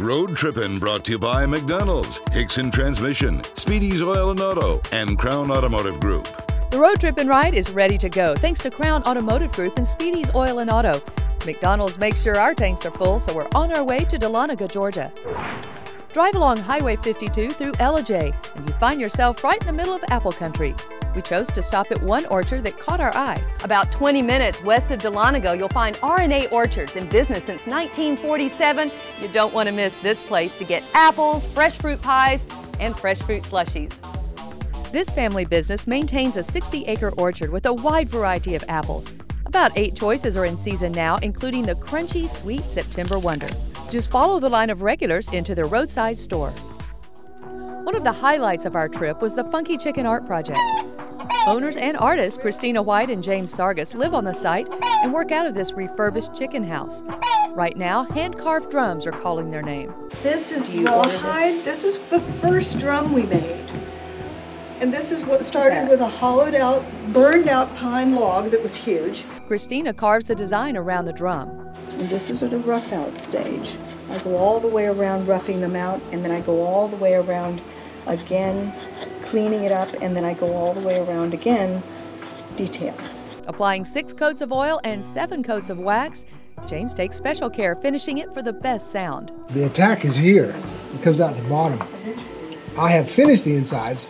Road Trippin' brought to you by McDonald's, Hickson Transmission, Speedy's Oil and Auto, and Crown Automotive Group. The Road Trippin' ride is ready to go thanks to Crown Automotive Group and Speedy's Oil and Auto. McDonald's makes sure our tanks are full, so we're on our way to Dahlonega, Georgia. Drive along Highway 52 through Ellijay, and you find yourself right in the middle of apple country. We chose to stop at one orchard that caught our eye. About 20 minutes west of Dahlonega, you'll find R&A Orchards, in business since 1947. You don't want to miss this place to get apples, fresh fruit pies, and fresh fruit slushies. This family business maintains a 60-acre orchard with a wide variety of apples. About 8 choices are in season now, including the crunchy, sweet September Wonder. Just follow the line of regulars into their roadside store. One of the highlights of our trip was the Funky Chicken Art Project. Owners and artists Christina White and James Sargis live on the site and work out of this refurbished chicken house. Right now, hand-carved drums are calling their name. This is rawhide. This is the first drum we made. And this is what started with a hollowed out, burned out pine log that was huge. Christina carves the design around the drum. And this is at a rough out stage. I go all the way around roughing them out, and then I go all the way around again, cleaning it up, and then I go all the way around again, detail. Applying 6 coats of oil and 7 coats of wax, James takes special care finishing it for the best sound. The attack is here. It comes out the bottom. I have finished the insides,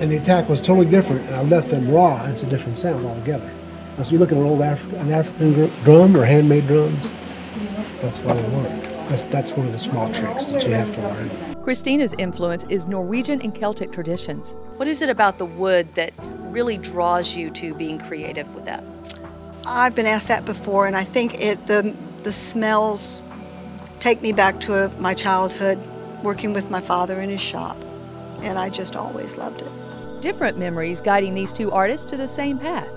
and the attack was totally different, and I left them raw, and it's a different sound altogether. Now, so you look at an African drum or handmade drums, that's why they work. That's one of the small tricks that you have to learn. Christina's influence is Norwegian and Celtic traditions. What is it about the wood that really draws you to being creative with that? I've been asked that before, and I think the smells take me back to my childhood, working with my father in his shop, and I just always loved it. Different memories guiding these two artists to the same path.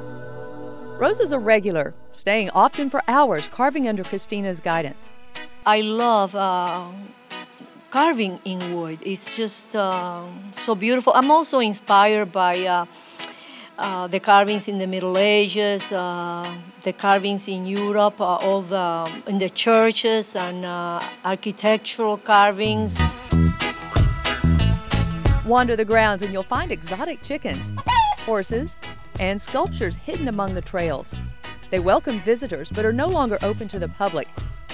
Rose is a regular, staying often for hours carving under Christina's guidance. I love carving in wood. It's just so beautiful. I'm also inspired by the carvings in the Middle Ages, the carvings in Europe, in the churches, and architectural carvings. Wander the grounds and you'll find exotic chickens, horses, and sculptures hidden among the trails. They welcome visitors but are no longer open to the public.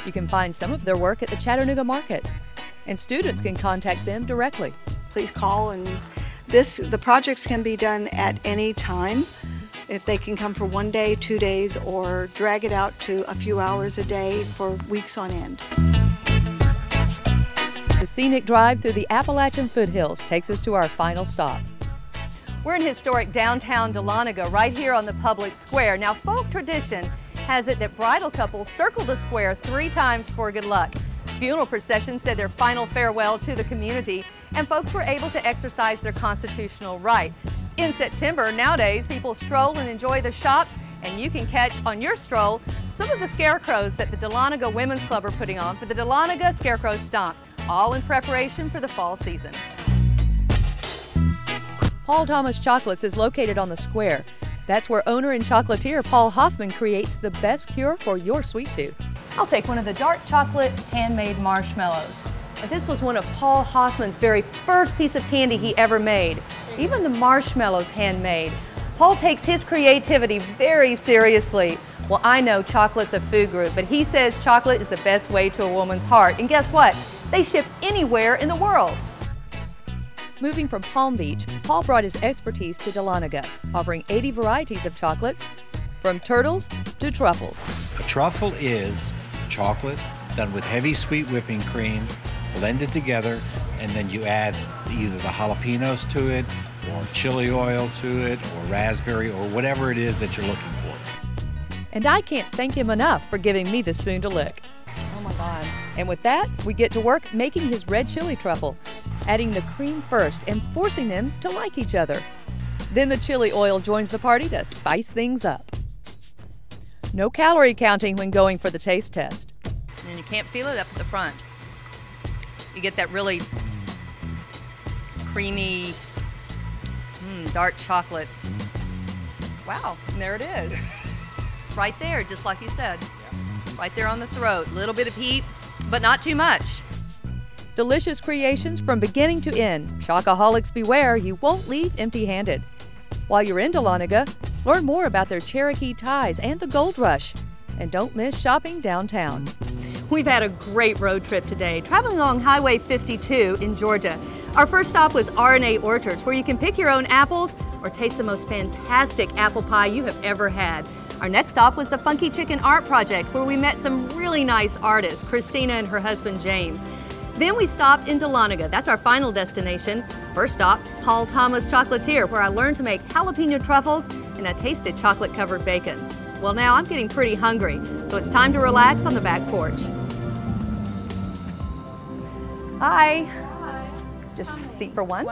You can find some of their work at the Chattanooga Market, and students can contact them directly. Please call, and the projects can be done at any time. If they can come for 1 day, 2 days, or drag it out to a few hours a day for weeks on end. The scenic drive through the Appalachian foothills takes us to our final stop. We're in historic downtown Dahlonega, right here on the public square. Now, folk tradition has it that bridal couples circle the square 3 times for good luck. Funeral processions said their final farewell to the community, and folks were able to exercise their constitutional right. In September, nowadays, people stroll and enjoy the shops, and you can catch on your stroll some of the scarecrows that the Dahlonega Women's Club are putting on for the Dahlonega Scarecrow Stomp, all in preparation for the fall season. Paul Thomas Chocolates is located on the square. That's where owner and chocolatier Paul Hoffman creates the best cure for your sweet tooth. I'll take one of the dark chocolate handmade marshmallows. This was one of Paul Hoffman's very first piece of candy he ever made. Even the marshmallows handmade. Paul takes his creativity very seriously. Well, I know chocolate's a food group, but he says chocolate is the best way to a woman's heart. And guess what? They ship anywhere in the world. Moving from Palm Beach, Paul brought his expertise to Dahlonega, offering 80 varieties of chocolates, from turtles to truffles. A truffle is chocolate done with heavy sweet whipping cream, blended together, and then you add either the jalapenos to it, or chili oil to it, or raspberry, or whatever it is that you're looking for. And I can't thank him enough for giving me the spoon to lick. Oh my God. And with that, we get to work making his red chili truffle, adding the cream first and forcing them to like each other. Then the chili oil joins the party to spice things up. No calorie counting when going for the taste test. And you can't feel it up at the front. You get that really creamy, dark chocolate. Wow, and there it is. Right there, just like you said. Right there on the throat. A little bit of heat, but not too much. delicious creations from beginning to end. Chocoholics beware, you won't leave empty-handed. While you're in Dahlonega, learn more about their Cherokee ties and the Gold Rush. And don't miss shopping downtown. We've had a great road trip today, traveling along Highway 52 in Georgia. Our first stop was R&A Orchards, where you can pick your own apples or taste the most fantastic apple pie you have ever had. Our next stop was the Funky Chicken Art Project, where we met some really nice artists, Christina and her husband James. Then we stopped in Dahlonega. That's our final destination. First stop, Paul Thomas Chocolatier, where I learned to make jalapeno truffles and I tasted chocolate-covered bacon. Well, now I'm getting pretty hungry, so it's time to relax on the back porch. Hi. Just seat for one.